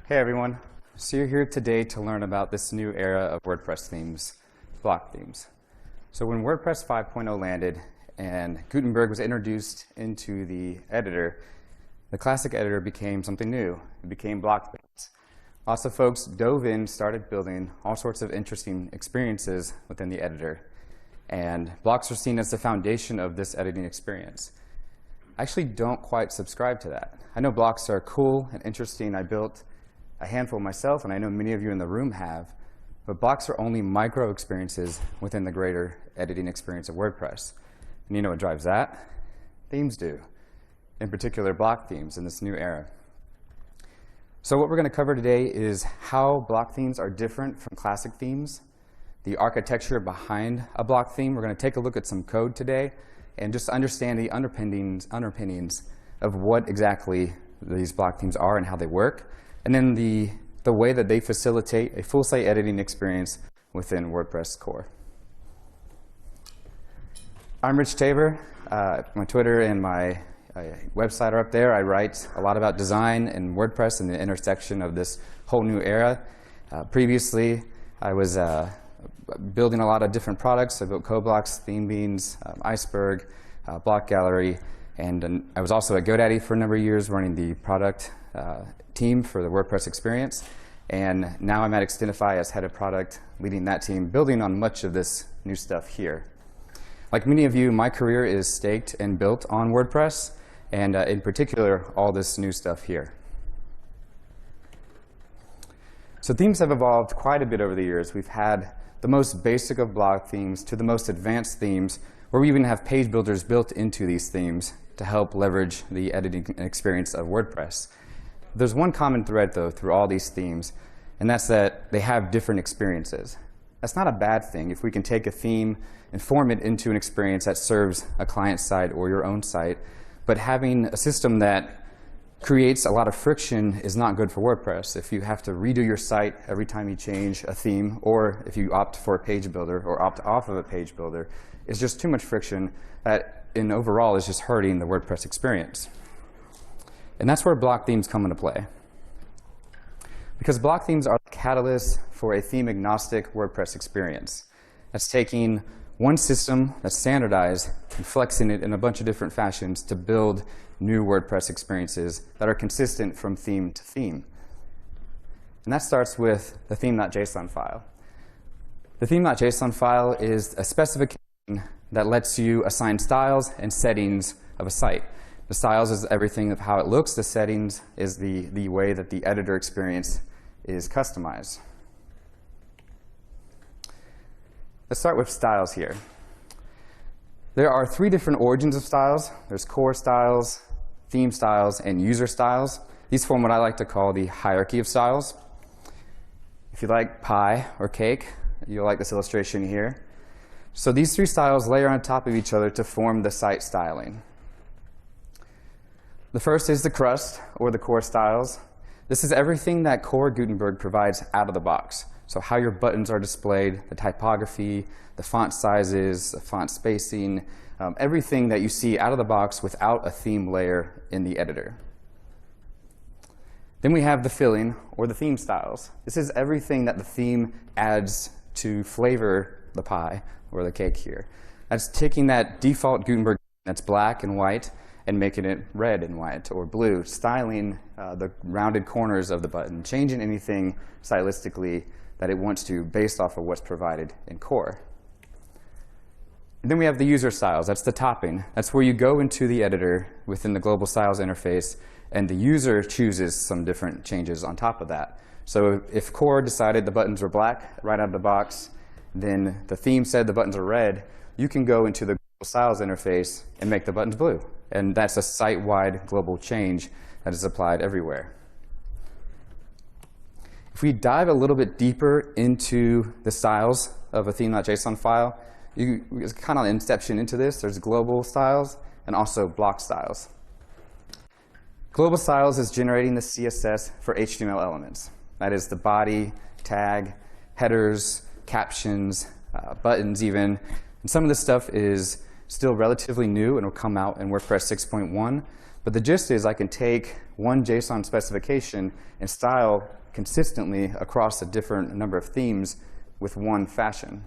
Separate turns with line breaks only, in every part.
Hey everyone, so you're here today to learn about this new era of WordPress themes, block themes. So when WordPress 5.0 landed and Gutenberg was introduced into the editor, the classic editor became something new. It became block themes. Lots of folks dove in, started building all sorts of interesting experiences within the editor. And blocks are seen as the foundation of this editing experience. I actually don't quite subscribe to that. I know blocks are cool and interesting. I built a handful myself, and I know many of you in the room have, but blocks are only micro experiences within the greater editing experience of WordPress. And you know what drives that? Themes do, in particular block themes in this new era. So what we're going to cover today is how block themes are different from classic themes, the architecture behind a block theme. We're going to take a look at some code today and just understand the underpinnings of what exactly these block themes are and how they work, and then the way that they facilitate a full site editing experience within WordPress core. I'm Rich Tabor. My Twitter and my website are up there. I write a lot about design and WordPress and the intersection of this whole new era. Previously, I was building a lot of different products. I built CodeBlocks, ThemeBeans, Iceberg, Block Gallery, and I was also at GoDaddy for a number of years running the product team for the WordPress experience. And now I'm at Extendify as head of product, leading that team, building on much of this new stuff here. Like many of you, my career is staked and built on WordPress, and in particular, all this new stuff here. So themes have evolved quite a bit over the years. We've had the most basic of block themes to the most advanced themes, where we even have page builders built into these themes to help leverage the editing experience of WordPress. There's one common thread, though, through all these themes, and that's that they have different experiences. That's not a bad thing if we can take a theme and form it into an experience that serves a client site or your own site, but having a system that creates a lot of friction is not good for WordPress. If you have to redo your site every time you change a theme, or if you opt for a page builder or opt off of a page builder, it's just too much friction that in overall is just hurting the WordPress experience. And that's where block themes come into play. Because block themes are the catalyst for a theme-agnostic WordPress experience. That's taking one system that's standardized and flexing it in a bunch of different fashions to build new WordPress experiences that are consistent from theme to theme. And that starts with the theme.json file. The theme.json file is a specification that lets you assign styles and settings of a site. The styles is everything of how it looks. The settings is the way that the editor experience is customized. Let's start with styles here. There are three different origins of styles. There's core styles, theme styles, and user styles. These form what I like to call the hierarchy of styles. If you like pie or cake, you'll like this illustration here. So these three styles layer on top of each other to form the site styling. The first is the crust, or the core styles. This is everything that core Gutenberg provides out of the box. So how your buttons are displayed, the typography, the font sizes, the font spacing, everything that you see out of the box without a theme layer in the editor. Then we have the filling, or the theme styles. This is everything that the theme adds to flavor the pie or the cake here. That's taking that default Gutenberg that's black and white and making it red and white or blue, styling the rounded corners of the button, changing anything stylistically that it wants to based off of what's provided in core. And then we have the user styles. That's the topping. That's where you go into the editor within the global styles interface, and the user chooses some different changes on top of that. So if core decided the buttons were black right out of the box, then the theme said the buttons are red, you can go into the global styles interface and make the buttons blue. And that's a site-wide global change that is applied everywhere. If we dive a little bit deeper into the styles of a theme.json file, it's kind of an inception into this. There's global styles and also block styles. Global styles is generating the CSS for HTML elements. That is the body, tag, headers, captions, buttons even. And some of this stuff is still relatively new and will come out in WordPress 6.1. But the gist is I can take one JSON specification and style consistently across a different number of themes with one fashion.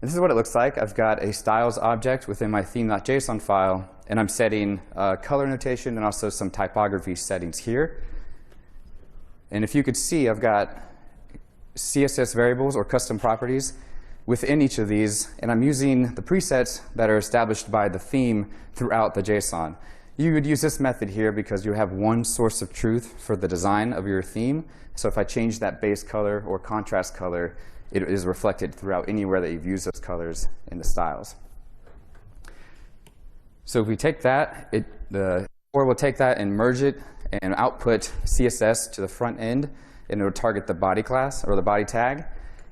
And this is what it looks like. I've got a styles object within my theme.json file, and I'm setting color notation and also some typography settings here. And if you could see, I've got CSS variables or custom properties within each of these, and I'm using the presets that are established by the theme throughout the JSON. You would use this method here because you have one source of truth for the design of your theme. So if I change that base color or contrast color, it is reflected throughout anywhere that you've used those colors in the styles. So if we take that, the core will take that and merge it and output CSS to the front end, and it will target the body class or the body tag.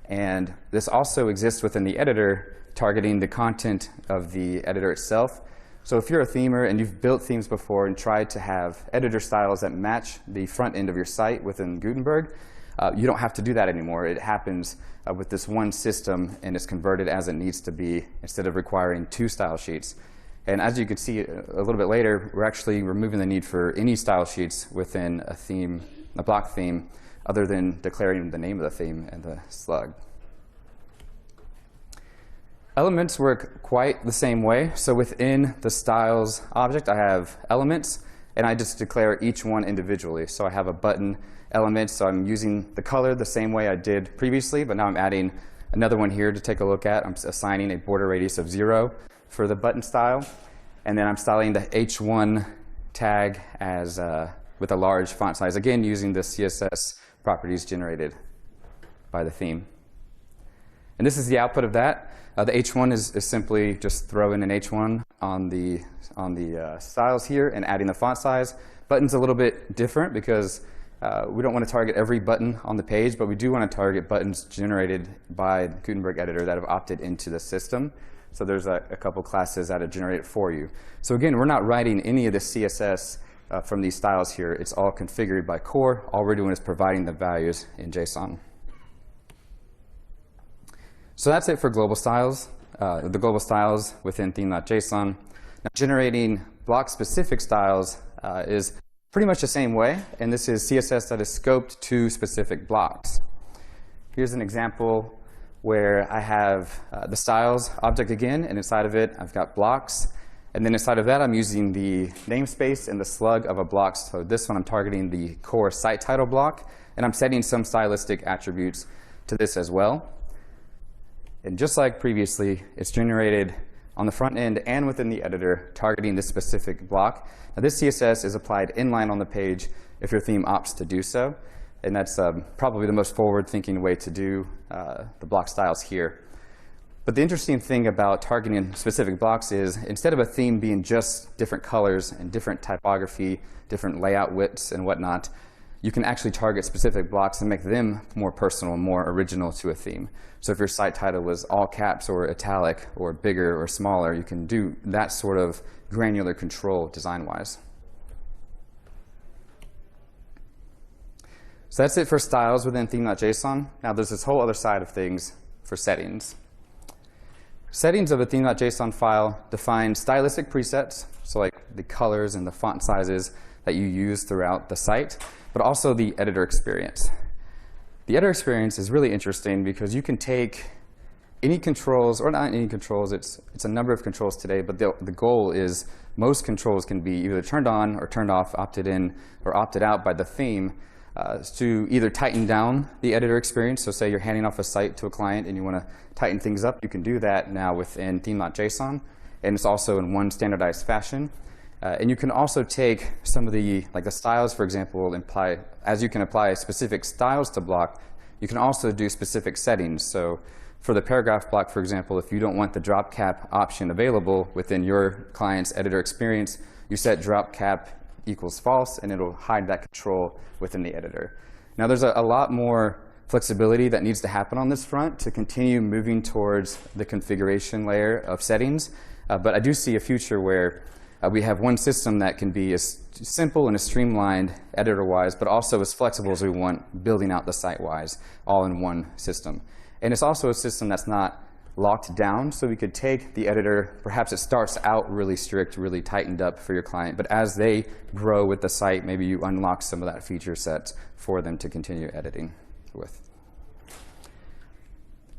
And this also exists within the editor, targeting the content of the editor itself. So if you're a themer and you've built themes before and tried to have editor styles that match the front end of your site within Gutenberg, you don't have to do that anymore. It happens with this one system, and it's converted as it needs to be instead of requiring two style sheets. And as you can see a little bit later, we're actually removing the need for any style sheets within a theme, a block theme, other than declaring the name of the theme and the slug. Elements work quite the same way. So within the styles object, I have elements, and I just declare each one individually. So I have a button element, so I'm using the color the same way I did previously, but now I'm adding another one here to take a look at. I'm assigning a border radius of 0 for the button style, and then I'm styling the H1 tag as with a large font size, again using the CSS properties generated by the theme. And this is the output of that. The H1 is simply just throwing an H1 on the styles here and adding the font size. Button's a little bit different because we don't want to target every button on the page, but we do want to target buttons generated by the Gutenberg editor that have opted into the system. So there's a couple classes that have generated for you. So again, we're not writing any of the CSS from these styles here. It's all configured by core. All we're doing is providing the values in JSON. So that's it for global styles, the global styles within theme.json. Now, generating block-specific styles is pretty much the same way, and this is CSS that is scoped to specific blocks. Here's an example where I have the styles object again, and inside of it I've got blocks, and then inside of that I'm using the namespace and the slug of a block. So this one I'm targeting the core site title block, and I'm setting some stylistic attributes to this as well. And just like previously, it's generated on the front end and within the editor, targeting this specific block. Now this CSS is applied inline on the page if your theme opts to do so. And that's probably the most forward-thinking way to do the block styles here. But the interesting thing about targeting specific blocks is instead of a theme being just different colors and different typography, different layout widths and whatnot, you can actually target specific blocks and make them more personal and more original to a theme. So if your site title was all caps or italic or bigger or smaller, you can do that sort of granular control design-wise. So that's it for styles within theme.json. Now there's this whole other side of things for settings. Settings of a theme.json file define stylistic presets, so like the colors and the font sizes that you use throughout the site, but also the editor experience. The editor experience is really interesting because you can take any controls, or not any controls, it's a number of controls today, but the goal is most controls can be either turned on or turned off, opted in or opted out by the theme to either tighten down the editor experience. So say you're handing off a site to a client and you want to tighten things up, you can do that now within theme.json, and it's also in one standardized fashion. And you can also take some of the, like the styles, for example, as you can apply specific styles to block, you can also do specific settings. So for the paragraph block, for example, if you don't want the drop cap option available within your client's editor experience, you set drop cap equals false, and it'll hide that control within the editor. Now there's a lot more flexibility that needs to happen on this front to continue moving towards the configuration layer of settings, but I do see a future where we have one system that can be as simple and as streamlined editor-wise, but also as flexible as we want building out the site-wise, all in one system. And it's also a system that's not locked down, so we could take the editor, perhaps it starts out really strict, really tightened up for your client, but as they grow with the site, maybe you unlock some of that feature set for them to continue editing with.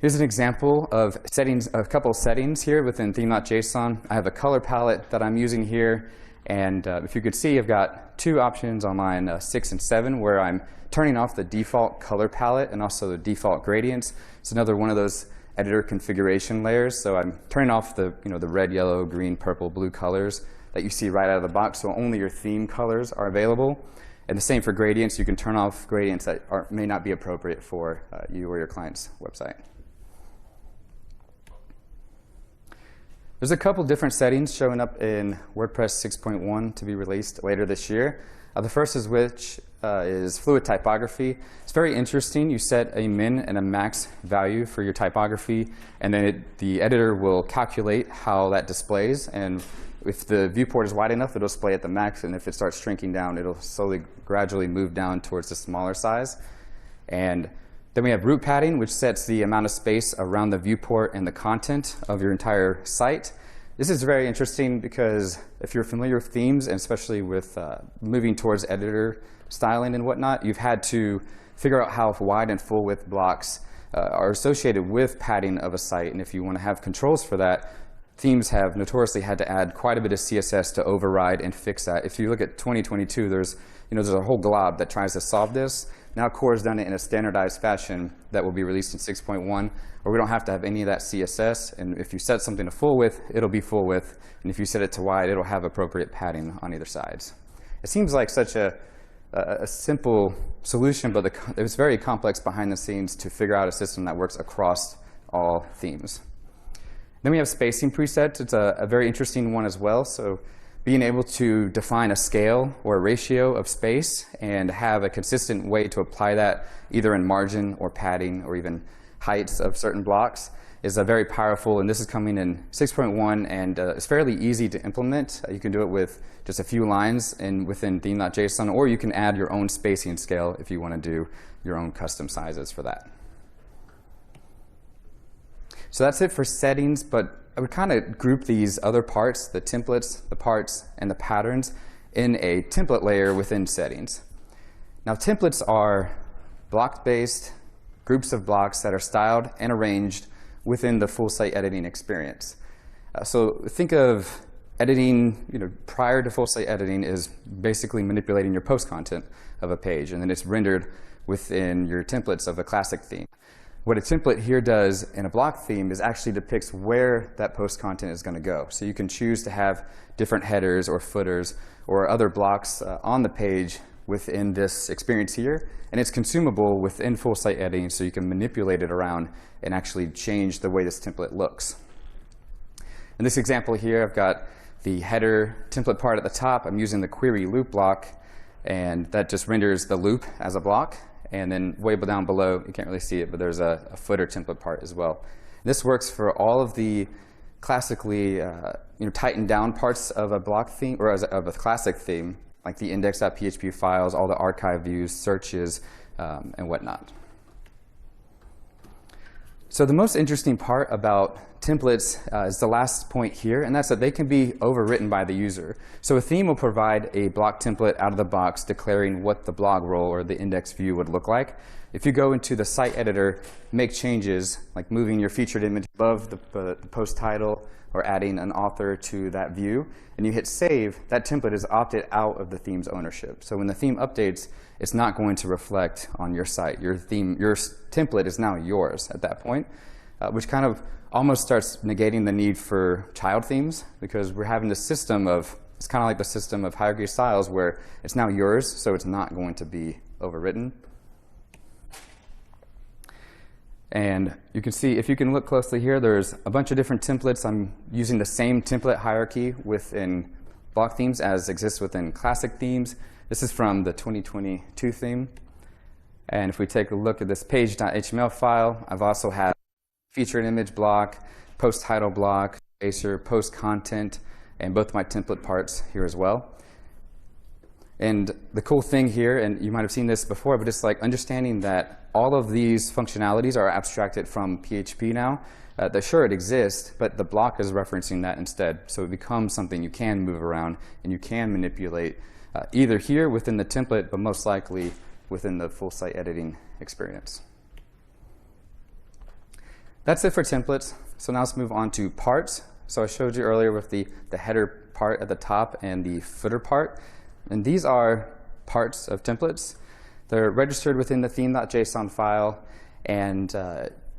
Here's an example of settings, a couple settings here within theme.json. I have a color palette that I'm using here, and if you could see, I've got two options on line 6 and 7 where I'm turning off the default color palette and also the default gradients. It's another one of those editor configuration layers. So I'm turning off the, the red, yellow, green, purple, blue colors that you see right out of the box, so only your theme colors are available. And the same for gradients. You can turn off gradients that may not be appropriate for you or your client's website. There's a couple different settings showing up in WordPress 6.1 to be released later this year. The first is is fluid typography. It's very interesting. You set a min and a max value for your typography, and then the editor will calculate how that displays. And if the viewport is wide enough, it'll display at the max, and if it starts shrinking down, it'll slowly, gradually move down towards the smaller size. And then we have root padding, which sets the amount of space around the viewport and the content of your entire site. This is very interesting because if you're familiar with themes, and especially with moving towards editor styling and whatnot, you've had to figure out how wide and full width blocks are associated with padding of a site. And if you want to have controls for that, themes have notoriously had to add quite a bit of CSS to override and fix that. If you look at 2022, there's a whole glob that tries to solve this. Now Core's done it in a standardized fashion that will be released in 6.1, where we don't have to have any of that CSS. And if you set something to full width, it'll be full width. And if you set it to wide, it'll have appropriate padding on either sides. It seems like such a simple solution, but it's very complex behind the scenes to figure out a system that works across all themes. Then we have spacing presets. It's a very interesting one as well. So being able to define a scale or a ratio of space and have a consistent way to apply that either in margin or padding or even heights of certain blocks is very powerful. And this is coming in 6.1, and it's fairly easy to implement. You can do it with just a few lines within theme.json, or you can add your own spacing scale if you want to do your own custom sizes for that. So that's it for settings, but I would kind of group these other parts, the templates, the parts, and the patterns, in a template layer within settings. Now, templates are block-based groups of blocks that are styled and arranged within the full site editing experience. So think of editing, prior to full site editing is basically manipulating your post content of a page, and then it's rendered within your templates of a classic theme. What a template here does in a block theme is actually depicts where that post content is going to go. So you can choose to have different headers or footers or other blocks on the page within this experience here, and it's consumable within full site editing, so you can manipulate it around and actually change the way this template looks. In this example here, I've got the header template part at the top. I'm using the query loop block, and that just renders the loop as a block. And then way down below, you can't really see it, but there's a footer template part as well. This works for all of the classically tightened down parts of a block theme or of a classic theme, like the index.php files, all the archive views, searches, and whatnot. So the most interesting part about templates is the last point here, and that's that they can be overwritten by the user. So a theme will provide a block template out of the box declaring what the blog role or the index view would look like. If you go into the site editor, make changes like moving your featured image above the post title or adding an author to that view, and you hit save, that template is opted out of the theme's ownership. So when the theme updates, it's not going to reflect on your site. Your template is now yours at that point, which kind of almost starts negating the need for child themes, because we're having this system of, it's kind of like the system of hierarchy styles where it's now yours, so it's not going to be overwritten. And you can see, if you can look closely here, there's a bunch of different templates. I'm using the same template hierarchy within block themes as exists within classic themes. This is from the 2022 theme. And if we take a look at this page.html file, I've also had featured image block, post title block, spacer, post content, and both my template parts here as well. And the cool thing here, and you might have seen this before, but it's like understanding that all of these functionalities are abstracted from PHP now. Sure, it exists, but the block is referencing that instead. So it becomes something you can move around and you can manipulate either here within the template, but most likely within the full site editing experience. That's it for templates. So now let's move on to parts. So I showed you earlier with the header part at the top and the footer part. And these are parts of templates. They're registered within the theme.json file, and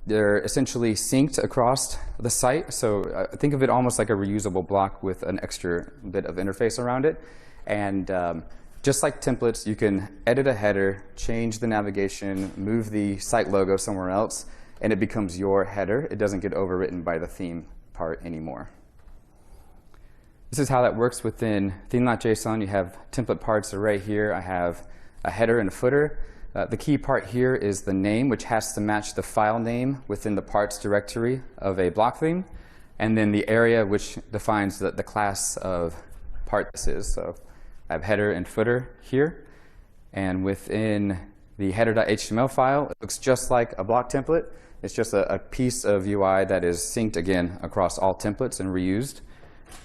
they're essentially synced across the site. So think of it almost like a reusable block with an extra bit of interface around it. And just like templates, you can edit a header, change the navigation, move the site logo somewhere else, and it becomes your header. It doesn't get overwritten by the theme part anymore. This is how that works within theme.json. You have template parts array here. I have a header and a footer. The key part here is the name, which has to match the file name within the parts directory of a block theme, and then the area, which defines the class of part this is. So I have header and footer here, and within the header.html file, it looks just like a block template. It's just a piece of UI that is synced again across all templates and reused.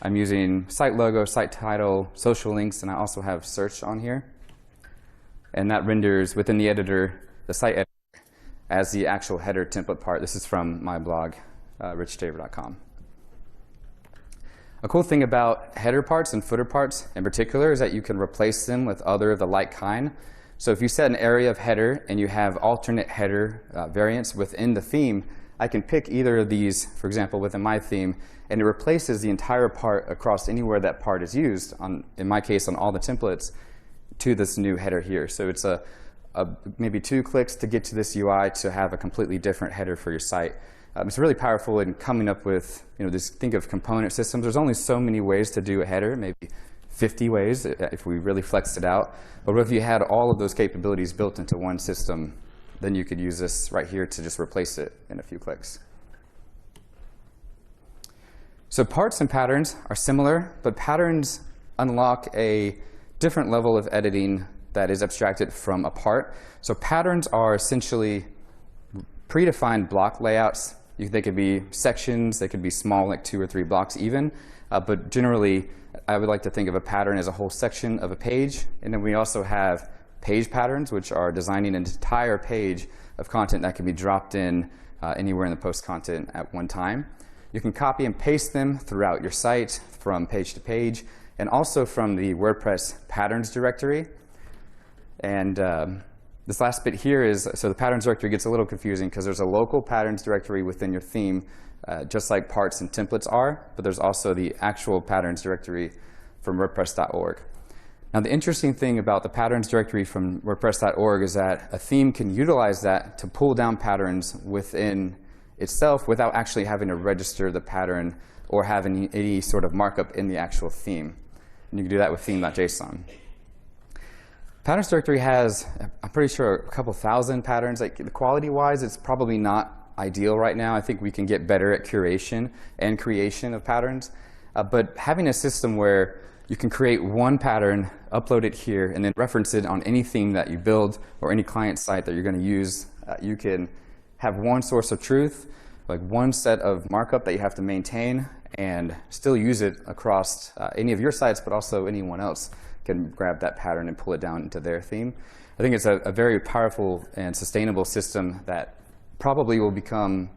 I'm using site logo, site title, social links, and I also have search on here. And that renders within the editor, the site editor, as the actual header template part. This is from my blog, richtaver.com. A cool thing about header parts and footer parts in particular is that you can replace them with other of the like kind. So if you set an area of header and you have alternate header variants within the theme, I can pick either of these, for example, within my theme, and it replaces the entire part across anywhere that part is used, in my case, on all the templates, to this new header here. So it's maybe 2 clicks to get to this UI to have a completely different header for your site. It's really powerful in coming up with, just think of component systems. There's only so many ways to do a header, maybe 50 ways if we really flexed it out. But if you had all of those capabilities built into one system, then you could use this right here to just replace it in a few clicks. So parts and patterns are similar, but patterns unlock a different level of editing that is abstracted from a part. So patterns are essentially predefined block layouts. They could be sections, they could be small, like 2 or 3 blocks even, but generally I would like to think of a pattern as a whole section of a page. And then we also have page patterns, which are designing an entire page of content that can be dropped in anywhere in the post content at one time. You can copy and paste them throughout your site from page to page, and also from the WordPress patterns directory. And this last bit here is, so the patterns directory gets a little confusing because there's a local patterns directory within your theme, just like parts and templates are, but there's also the actual patterns directory from WordPress.org. Now the interesting thing about the patterns directory from WordPress.org is that a theme can utilize that to pull down patterns within itself without actually having to register the pattern or having any sort of markup in the actual theme. And you can do that with theme.json. Patterns directory has, I'm pretty sure, a couple thousand patterns. Like, quality-wise, it's probably not ideal right now. I think we can get better at curation and creation of patterns. But having a system where you can create one pattern, upload it here, and then reference it on any theme that you build or any client site that you're going to use, you can have one source of truth, like one set of markup that you have to maintain, and still use it across any of your sites, but also anyone else can grab that pattern and pull it down into their theme. I think it's a very powerful and sustainable system that probably will become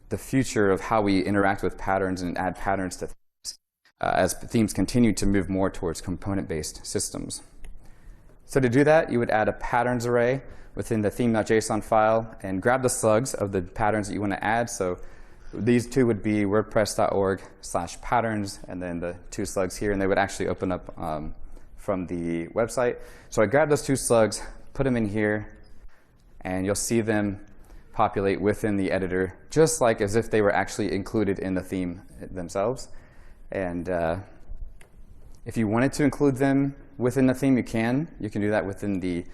the future of how we interact with patterns and add patterns to themes as themes continue to move more towards component-based systems. So to do that, you would add a patterns array within the theme.json file and grab the slugs of the patterns that you want to add. So these two would be wordpress.org/patterns, and then the 2 slugs here, and they would actually open up from the website. So I grabbed those 2 slugs, put them in here, and you'll see them populate within the editor, just like as if they were actually included in the theme themselves. And if you wanted to include them within the theme, you can. You can do that within the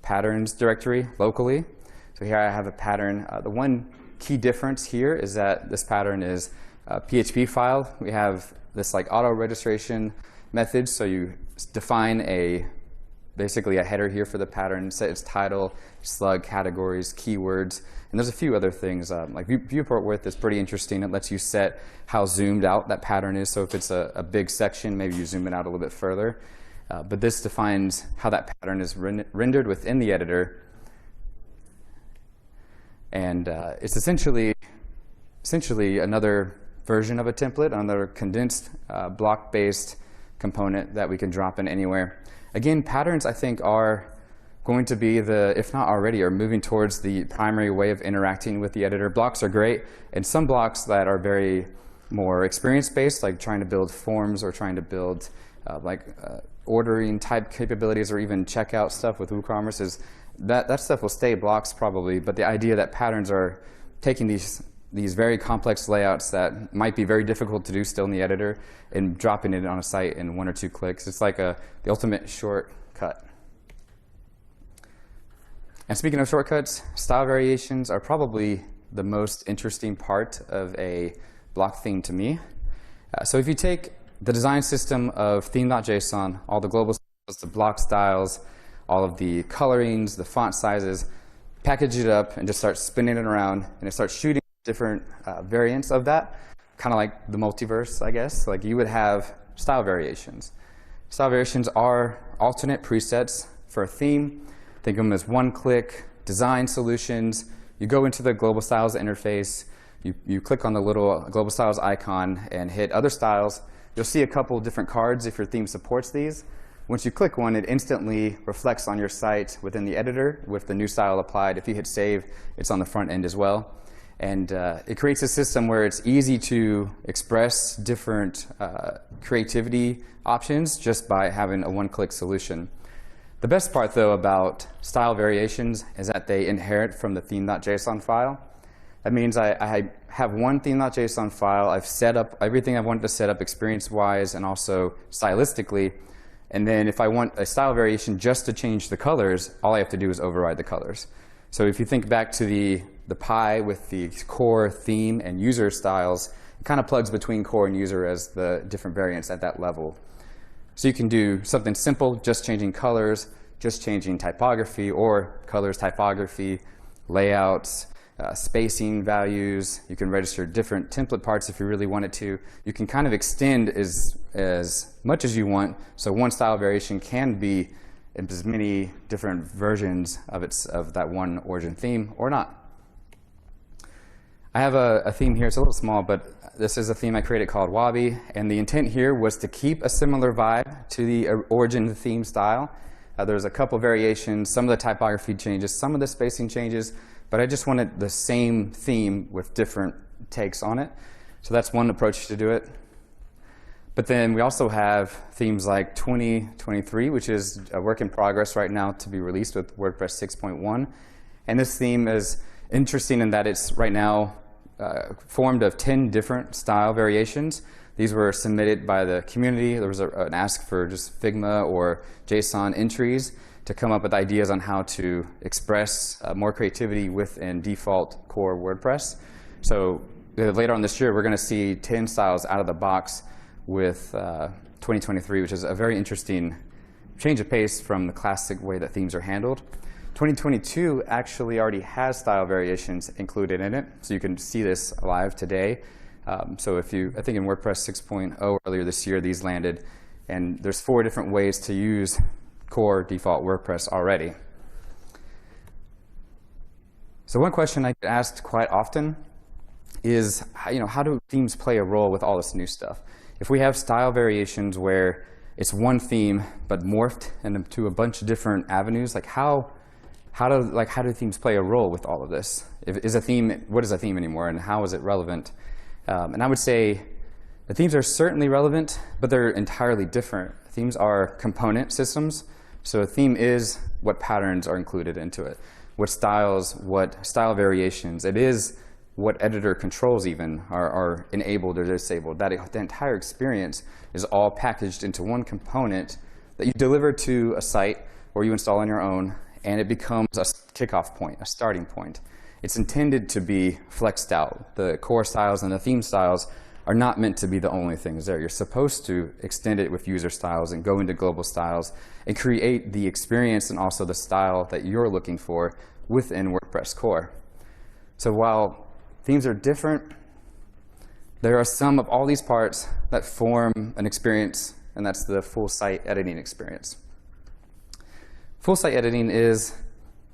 patterns directory locally. So here I have a pattern. The one key difference here is that this pattern is a PHP file. We have this like auto registration method, so you define a basically a header here for the pattern, set its title, slug, categories, keywords, and there's a few other things. Like viewport width is pretty interesting. It lets you set how zoomed out that pattern is. So if it's a big section, maybe you zoom it out a little bit further. But this defines how that pattern is rendered within the editor. And it's essentially another version of a template, another condensed block-based component that we can drop in anywhere. Again, patterns I think are going to be if not already, are moving towards the primary way of interacting with the editor. Blocks are great, and some blocks that are very more experience-based, like trying to build forms or trying to build ordering type capabilities or even checkout stuff with WooCommerce, is that stuff will stay blocks probably, but the idea that patterns are taking these very complex layouts that might be very difficult to do still in the editor and dropping it on a site in 1 or 2 clicks. It's like the ultimate shortcut. And speaking of shortcuts, style variations are probably the most interesting part of a block theme to me. So if you take the design system of theme.json, all the global styles, the block styles, all of the colorings, the font sizes, package it up and just start spinning it around, and it starts shooting different variants of that, kind of like the multiverse, I guess. Like you would have style variations. Style variations are alternate presets for a theme. Think of them as one-click design solutions. You go into the global styles interface, you click on the little global styles icon and hit other styles. You'll see a couple different cards if your theme supports these. Once you click one, it instantly reflects on your site within the editor with the new style applied. If you hit save, it's on the front end as well. And it creates a system where it's easy to express different creativity options just by having a one-click solution. The best part, though, about style variations is that they inherit from the theme.json file. That means I have one theme.json file. I've set up everything I wanted to set up experience-wise and also stylistically. And then if I want a style variation just to change the colors, all I have to do is override the colors. So if you think back to the pie with the core, theme, and user styles, it kind of plugs between core and user as the different variants at that level. So you can do something simple, just changing colors, just changing typography, or colors, typography, layouts, spacing values. You can register different template parts if you really wanted to. You can kind of extend as much as you want, so one style variation can be as many different versions of that one origin theme or not. I have a theme here. It's a little small, but this is a theme I created called Wabi, and the intent here was to keep a similar vibe to the origin theme style. There's a couple variations, some of the typography changes, some of the spacing changes, but I just wanted the same theme with different takes on it. So that's one approach to do it. But then we also have themes like 2023, which is a work in progress right now to be released with WordPress 6.1. And this theme is interesting in that it's right now formed of 10 different style variations. These were submitted by the community. There was an ask for just Figma or JSON entries to come up with ideas on how to express more creativity within default core WordPress. So later on this year, we're going to see 10 styles out of the box with 2023, which is a very interesting change of pace from the classic way that themes are handled. 2022 actually already has style variations included in it, so you can see this live today. So I think in WordPress 6.0 earlier this year, these landed, and there's 4 different ways to use core default WordPress already. So one question I get asked quite often is, how do themes play a role with all this new stuff? If we have style variations where it's one theme but morphed into a bunch of different avenues, like how do themes play a role with all of this? What is a theme anymore, and how is it relevant? And I would say the themes are certainly relevant, but they're entirely different. Themes are component systems, so a theme is what patterns are included into it, what style variations. It is what editor controls even are enabled or disabled. The entire experience is all packaged into one component that you deliver to a site or you install on your own, and it becomes a kickoff point, a starting point. It's intended to be flexed out. The core styles and the theme styles are not meant to be the only things there. You're supposed to extend it with user styles and go into global styles and create the experience and also the style that you're looking for within WordPress core. So while themes are different, there are some of all these parts that form an experience, and that's the full site editing experience. Full site editing is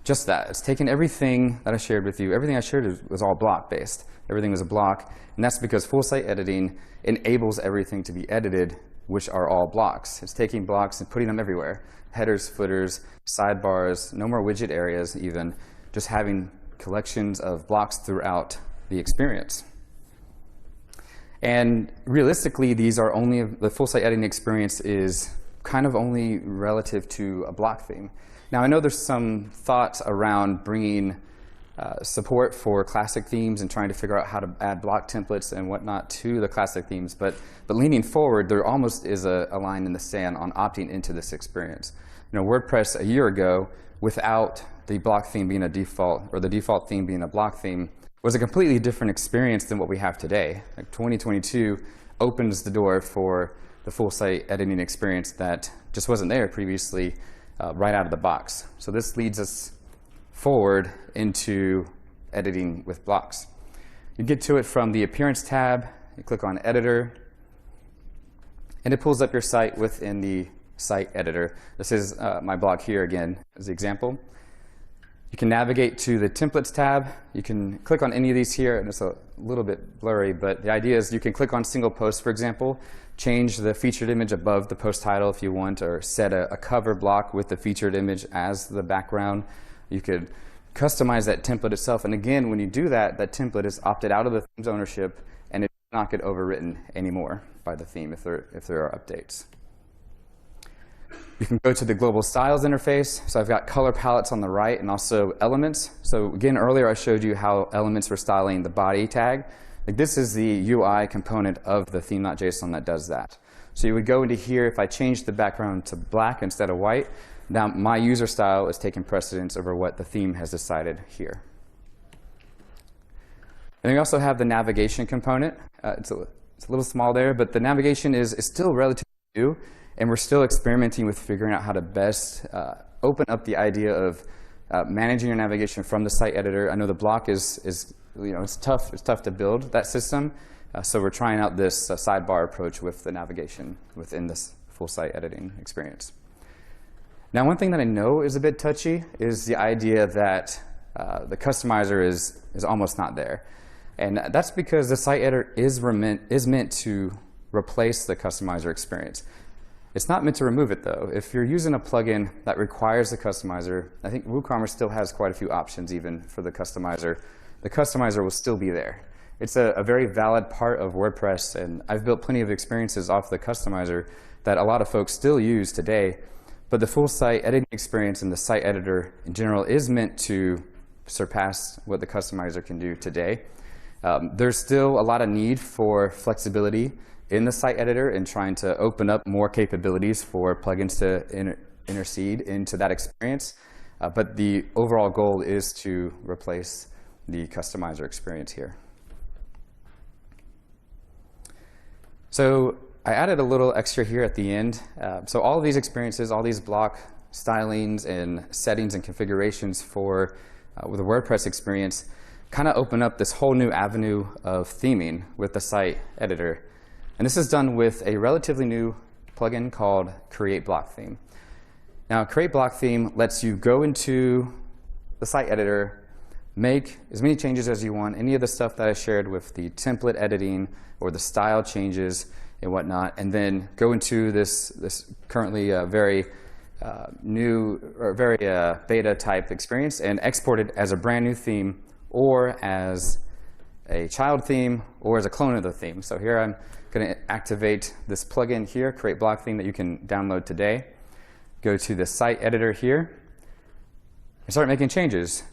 just that. It's taken everything that I shared with you. Everything I shared was all block-based. Everything was a block, and that's because full site editing enables everything to be edited, which are all blocks. It's taking blocks and putting them everywhere. Headers, footers, sidebars, no more widget areas even, just having collections of blocks throughout the experience. And realistically, these are only, the full site editing experience is kind of only relative to a block theme. Now, I know there's some thoughts around bringing support for classic themes and trying to figure out how to add block templates and whatnot to the classic themes, but leaning forward, there almost is a line in the sand on opting into this experience. You know, WordPress a year ago, without the block theme being a default, or the default theme being a block theme, was a completely different experience than what we have today. Like 2022 opens the door for the full site editing experience that just wasn't there previously right out of the box. So this leads us forward into editing with blocks. You get to it from the Appearance tab, you click on Editor, and it pulls up your site within the Site Editor. This is my blog here again as the example. You can navigate to the Templates tab. You can click on any of these here, and it's a little bit blurry, but the idea is you can click on single post, for example, change the featured image above the post title if you want, or set a cover block with the featured image as the background. You could customize that template itself, and again, when you do that, that template is opted out of the theme's ownership, and it does not get overwritten anymore by the theme if there are updates. You can go to the Global Styles interface. So I've got color palettes on the right and also elements. So again, earlier I showed you how elements were styling the body tag. Like this is the UI component of the theme.json that does that. So you would go into here, if I change the background to black instead of white, now my user style is taking precedence over what the theme has decided here. And we also have the navigation component. It's a little small there, but the navigation is still relatively new. And we're still experimenting with figuring out how to best open up the idea of managing your navigation from the site editor. I know the block is it's tough to build that system. So we're trying out this sidebar approach with the navigation within this full site editing experience. Now, one thing that I know is a bit touchy is the idea that the customizer is almost not there. And that's because the site editor is meant to replace the customizer experience. It's not meant to remove it, though. If you're using a plugin that requires the customizer, I think WooCommerce still has quite a few options even for the customizer. The customizer will still be there. It's a very valid part of WordPress, and I've built plenty of experiences off the customizer that a lot of folks still use today. But the full site editing experience and the site editor in general is meant to surpass what the customizer can do today. There's still a lot of need for flexibility in the site editor and trying to open up more capabilities for plugins to intercede into that experience. But the overall goal is to replace the customizer experience here. So I added a little extra here at the end. So all of these experiences, all these block stylings and settings and configurations for with the WordPress experience kind of open up this whole new avenue of theming with the site editor. And this is done with a relatively new plugin called Create Block Theme. Now, Create Block Theme lets you go into the site editor, make as many changes as you want, any of the stuff that I shared with the template editing or the style changes and whatnot, and then go into this currently very new or very beta type experience and export it as a brand new theme or as a child theme or as a clone of the theme. So here I'm going to activate this plugin here, Create Block Theme, that you can download today. Go to the site editor here and start making changes.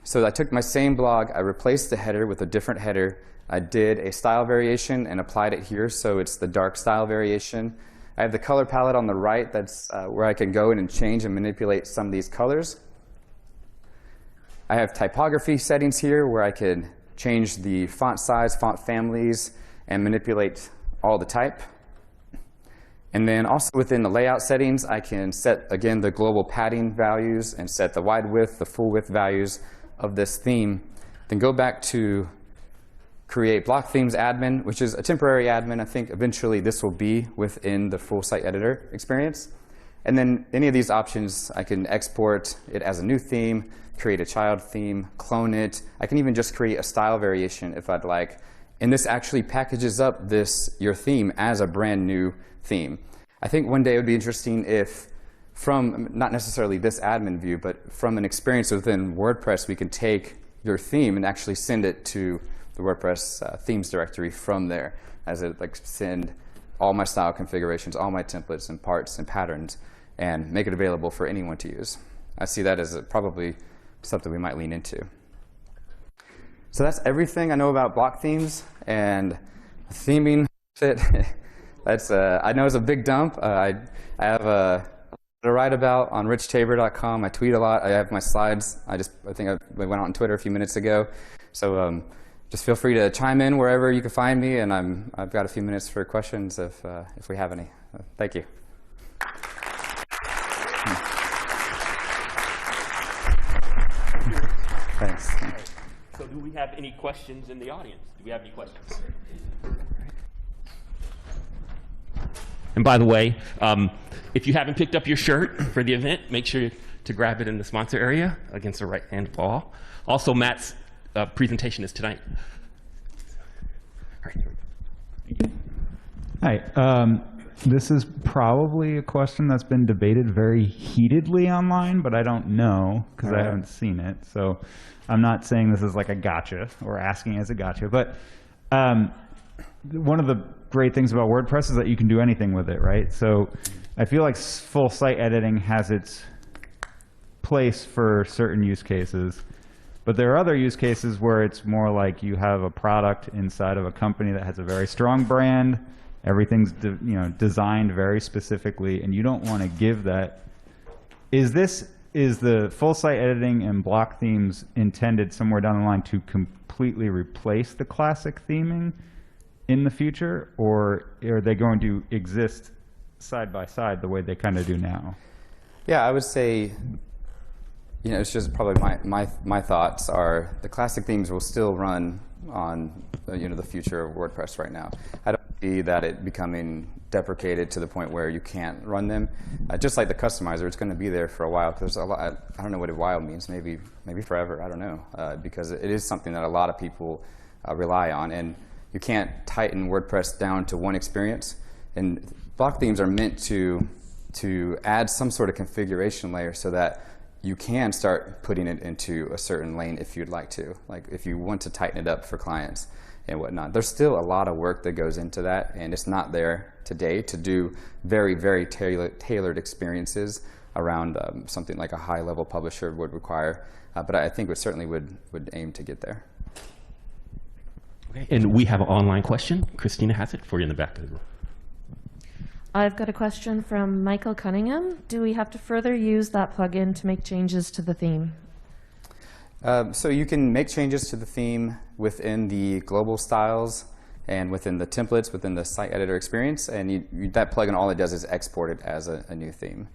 So I took my same blog, I replaced the header with a different header. I did a style variation and applied it here, so it's the dark style variation. I have the color palette on the right. That's where I can go in and change and manipulate some of these colors. I have typography settings here where I could change the font size, font families, and manipulate all the type. And then also within the layout settings, I can set, again, the global padding values and set the wide width, the full width values of this theme. Then go back to create block themes admin, which is a temporary admin. I think eventually this will be within the full site editor experience. And then any of these options, I can export it as a new theme, create a child theme, clone it. I can even just create a style variation if I'd like. And this actually packages up your theme as a brand new theme. I think one day it would be interesting if, from not necessarily this admin view, but from an experience within WordPress, we can take your theme and actually send it to the WordPress themes directory from there, as it like send all my style configurations, all my templates and parts and patterns, and make it available for anyone to use. I see that as probably something we might lean into. So that's everything I know about block themes and theming. That's I know it's a big dump. I have a to write about on richtabor.com. I tweet a lot. I have my slides. I think I went out on Twitter a few minutes ago. So just feel free to chime in wherever you can find me, and I've got a few minutes for questions if we have any. Thank you. Thanks.
So do we have any questions in the audience? Do we have any questions? And by the way, if you haven't picked up your shirt for the event, make sure to grab it in the sponsor area against the right-hand wall. Also, Matt's presentation is tonight. All right.
Hi. This is probably a question that's been debated very heatedly online, but I don't know because I haven't seen it. So I'm not saying this is like a gotcha or asking as a gotcha. But one of the great things about WordPress is that you can do anything with it, right? So I feel like full site editing has its place for certain use cases. But there are other use cases where it's more like you have a product inside of a company that has a very strong brand. Everything's designed very specifically, and you don't want to give that. Is the full site editing and block themes intended somewhere down the line to completely replace the classic theming in the future, or are they going to exist side by side the way they kind of do now?
Yeah, I would say, it's just probably my thoughts are the classic themes will still run on the future of WordPress right now. I don't see that it becoming deprecated to the point where you can't run them. Just like the customizer, it's going to be there for a while. There's a lot. I don't know what a while means. Maybe forever. I don't know, because it is something that a lot of people rely on, and you can't tighten WordPress down to one experience. And block themes are meant to add some sort of configuration layer so that you can start putting it into a certain lane if you'd like to, like if you want to tighten it up for clients and whatnot. There's still a lot of work that goes into that, and it's not there today to do very, very tailored experiences around something like a high-level publisher would require. But I think it certainly would aim to get there.
Okay, and we have an online question. Christina has it for you in the back of the room.
I've got a question from Michael Cunningham. Do we have to further use that plugin to make changes to the theme?
So you can make changes to the theme within the global styles and within the templates, within the site editor experience. And that plugin, all it does is export it as a new theme.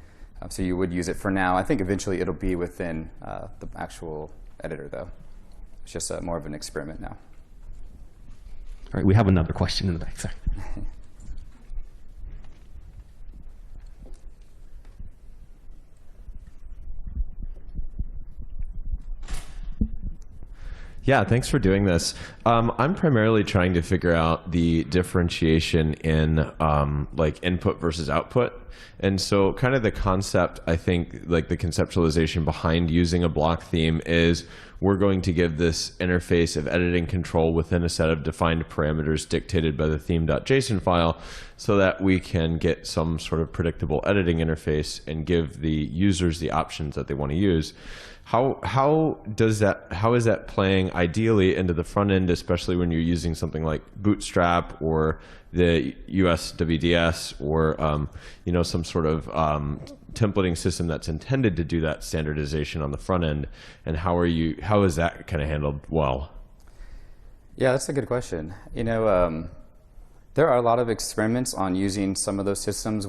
So you would use it for now. I think eventually it'll be within the actual editor, though. It's just more of an experiment now.
All right, we have another question in the back. Sorry.
Yeah, thanks for doing this. I'm primarily trying to figure out the differentiation in like input versus output. And so kind of the concept, I think, like the conceptualization behind using a block theme is we're going to give this interface of editing control within a set of defined parameters dictated by the theme.json file so that we can get some sort of predictable editing interface and give the users the options that they want to use. How is that playing ideally into the front end, especially when you're using something like Bootstrap or the USWDS or some sort of templating system that's intended to do that standardization on the front end, and how is that kind of handled well?
Yeah, that's a good question. There are a lot of experiments on using some of those systems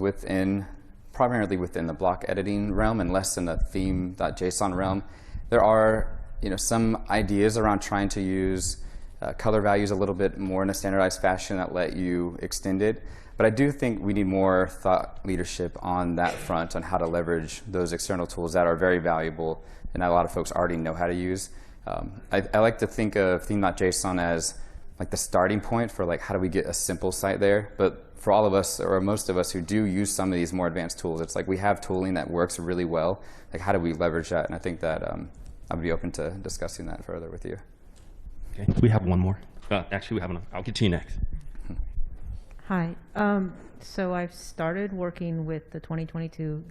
primarily within the block editing realm and less in the theme.json realm. There are some ideas around trying to use color values a little bit more in a standardized fashion that let you extend it. But I do think we need more thought leadership on that front, on how to leverage those external tools that are very valuable and that a lot of folks already know how to use. I like to think of theme.json as like the starting point for like how do we get a simple site there. But for all of us, or most of us who do use some of these more advanced tools, it's like we have tooling that works really well. Like how do we leverage that? And I think that I'd be open to discussing that further with you.
Okay, we have one more. Actually, we have another. I'll get to you next.
Hi. So I've started working with the 2022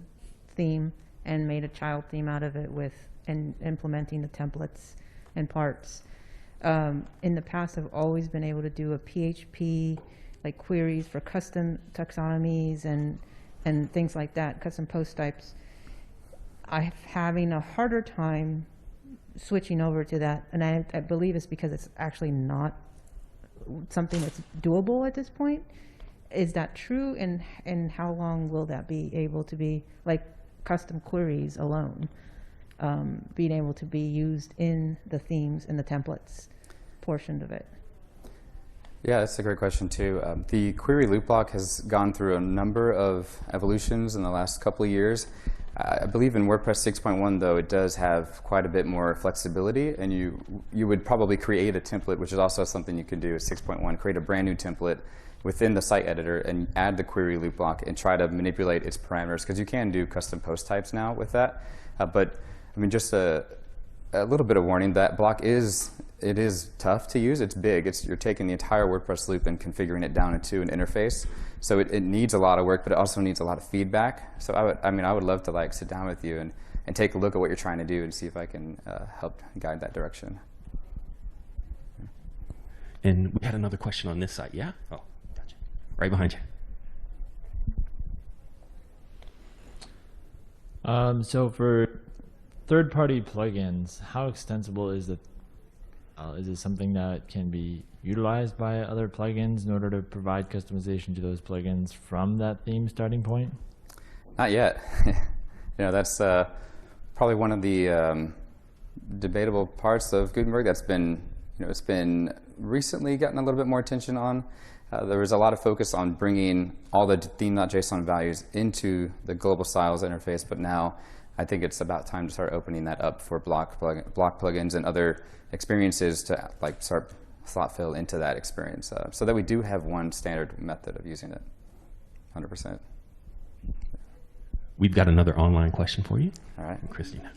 theme and made a child theme out of it and implementing the templates and parts. In the past, I've always been able to do a PHP like queries for custom taxonomies and things like that, custom post types. I'm having a harder time switching over to that, and I believe it's because it's actually not something that's doable at this point. Is that true? And how long will that be able to be, like custom queries alone, being able to be used in the themes and the templates portion of it?
Yeah, that's a great question too. The query loop block has gone through a number of evolutions in the last couple of years. I believe in WordPress 6.1 though, it does have quite a bit more flexibility, and you would probably create a template, which is also something you can do at 6.1, create a brand new template within the site editor and add the query loop block and try to manipulate its parameters, because you can do custom post types now with that. But I mean, just a little bit of warning, that block is tough to use. It's big. You're taking the entire WordPress loop and configuring it down into an interface. So it needs a lot of work, but it also needs a lot of feedback. So I would love to like sit down with you and take a look at what you're trying to do and see if I can help guide that direction.
And we had another question on this side. Yeah? Oh, gotcha. Right behind you.
So for third-party plugins, how extensible is it? Is it something that can be utilized by other plugins in order to provide customization to those plugins from that theme starting point?
Not yet. That's probably one of the debatable parts of Gutenberg that's been, it's been recently gotten a little bit more attention on. There was a lot of focus on bringing all the theme.json values into the global styles interface, but now I think it's about time to start opening that up for block plugins and other experiences to like start slot fill into that experience, so that we do have one standard method of using it. 100%.
We've got another online question for you.
All right,
Christina.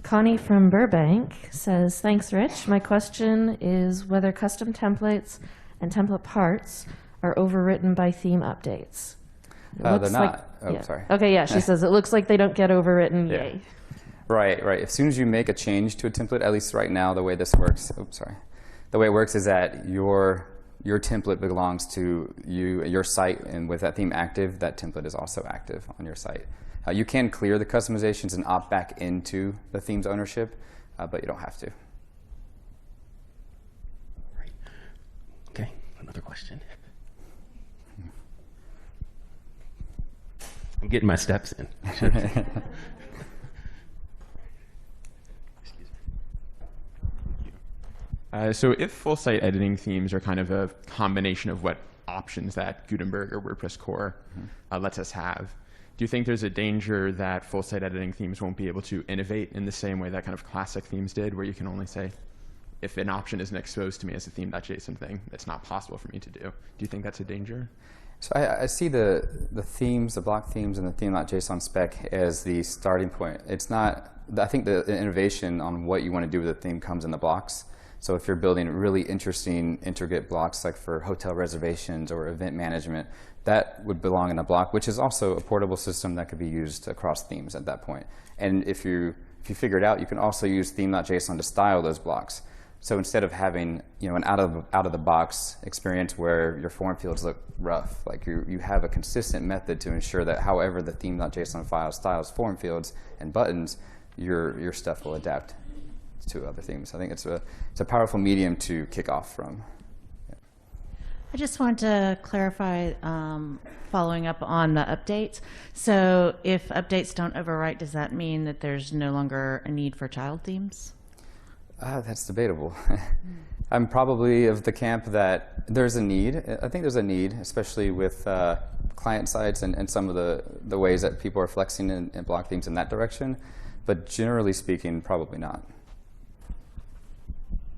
Connie from Burbank says, thanks, Rich. My question is whether custom templates and template parts are overwritten by theme updates.
They're not. Sorry.
Okay, yeah, she says it looks like they don't get overwritten.
Yeah.
Yay.
Right. As soon as you make a change to a template, at least right now, the way this works, the way it works is that your template belongs to your site, and with that theme active, that template is also active on your site. You can clear the customizations and opt back into the theme's ownership, but you don't have to.
Right. Okay, another question. I'm getting my steps in.
So if full site editing themes are kind of a combination of what options that Gutenberg or WordPress core lets us have, do you think there's a danger that full site editing themes won't be able to innovate in the same way that kind of classic themes did, where you can only say, if an option isn't exposed to me as a theme.json thing, it's not possible for me to do? Do you think that's a danger?
So I see the themes, the block themes, and the theme.json spec as the starting point. It's not, I think the innovation on what you want to do with the theme comes in the blocks. So if you're building really interesting, intricate blocks like for hotel reservations or event management, that would belong in a block, which is also a portable system that could be used across themes at that point. And if you figure it out, you can also use theme.json to style those blocks. So instead of having an out of the box experience where your form fields look rough, like you have a consistent method to ensure that however the theme.json file styles form fields and buttons, your stuff will adapt to other themes. I think it's a powerful medium to kick off from. Yeah.
I just want to clarify, following up on the updates. So if updates don't overwrite, does that mean that there's no longer a need for child themes?
That's debatable. I'm probably of the camp that there's a need. I think there's a need, especially with client sites and some of the ways that people are flexing in block themes in that direction. But generally speaking, probably not.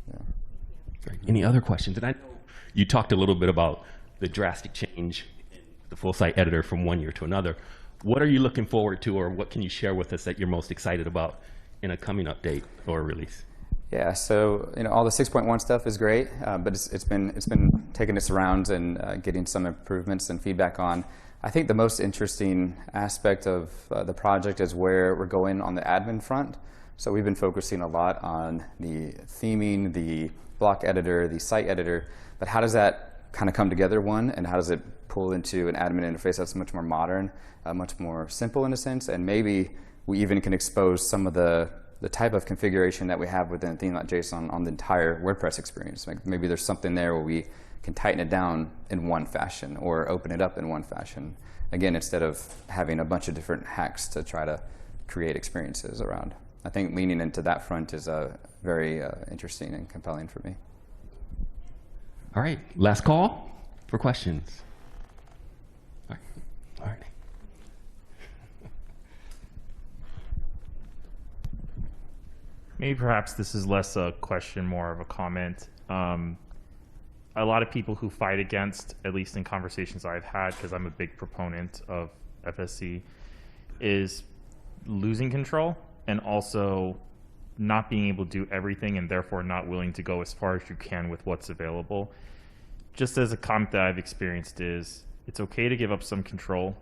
Yeah.
Great. Any other questions? And I know you talked a little bit about the drastic change in the full site editor from one year to another. What are you looking forward to, or what can you share with us that you're most excited about in a coming update or release?
Yeah, so all the 6.1 stuff is great, but it's been taking its rounds and getting some improvements and feedback on. I think the most interesting aspect of the project is where we're going on the admin front. So we've been focusing a lot on the theming, the block editor, the site editor, but how does that kind of come together, one, and how does it pull into an admin interface that's much more modern, much more simple in a sense, and maybe we even can expose some of the type of configuration that we have within theme.json on the entire WordPress experience. Like maybe there's something there where we can tighten it down in one fashion or open it up in one fashion. Again, instead of having a bunch of different hacks to try to create experiences around. I think leaning into that front is very interesting and compelling for me.
All right, last call for questions. All right.
Maybe perhaps this is less a question, more of a comment. A lot of people who fight against, at least in conversations I've had, because I'm a big proponent of FSC, is losing control and also not being able to do everything and therefore not willing to go as far as you can with what's available. Just as a comment that I've experienced is, it's okay to give up some control,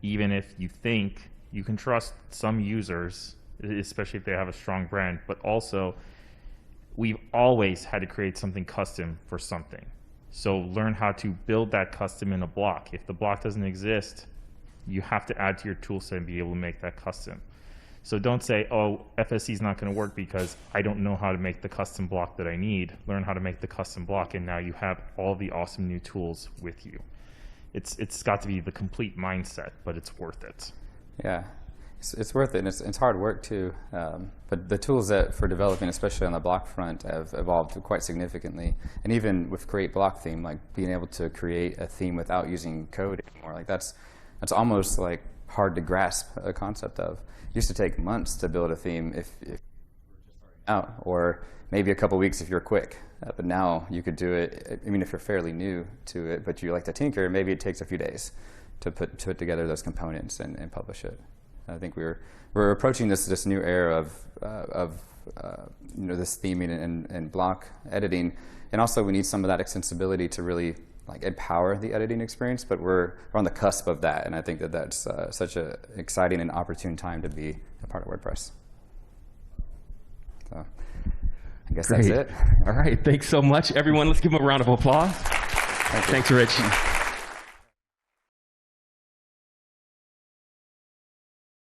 even if you think you can trust some users, especially if they have a strong brand, but also we've always had to create something custom for something. So learn how to build that custom in a block. If the block doesn't exist, you have to add to your toolset and be able to make that custom. So don't say, oh, FSC is not going to work because I don't know how to make the custom block that I need. Learn how to make the custom block, and now you have all the awesome new tools with you. It's got to be the complete mindset, but it's worth it.
Yeah, it's worth it, and it's hard work too. But the tools that for developing, especially on the block front, have evolved quite significantly. And even with Create Block Theme, like being able to create a theme without using code anymore, like that's almost like hard to grasp a concept of. It used to take months to build a theme if you were just starting out, or maybe a couple weeks if you're quick. But now you could do it, I mean, if you're fairly new to it, but you like to tinker, maybe it takes a few days to put together those components and publish it. I think we're approaching this new era of this theming and block editing, and also we need some of that extensibility to really like empower the editing experience. But we're on the cusp of that, and I think that's such an exciting and opportune time to be a part of WordPress. So I guess
Great.
that's it.
All right, thanks so much, everyone. Let's give them a round of applause.
Thanks,
Rich.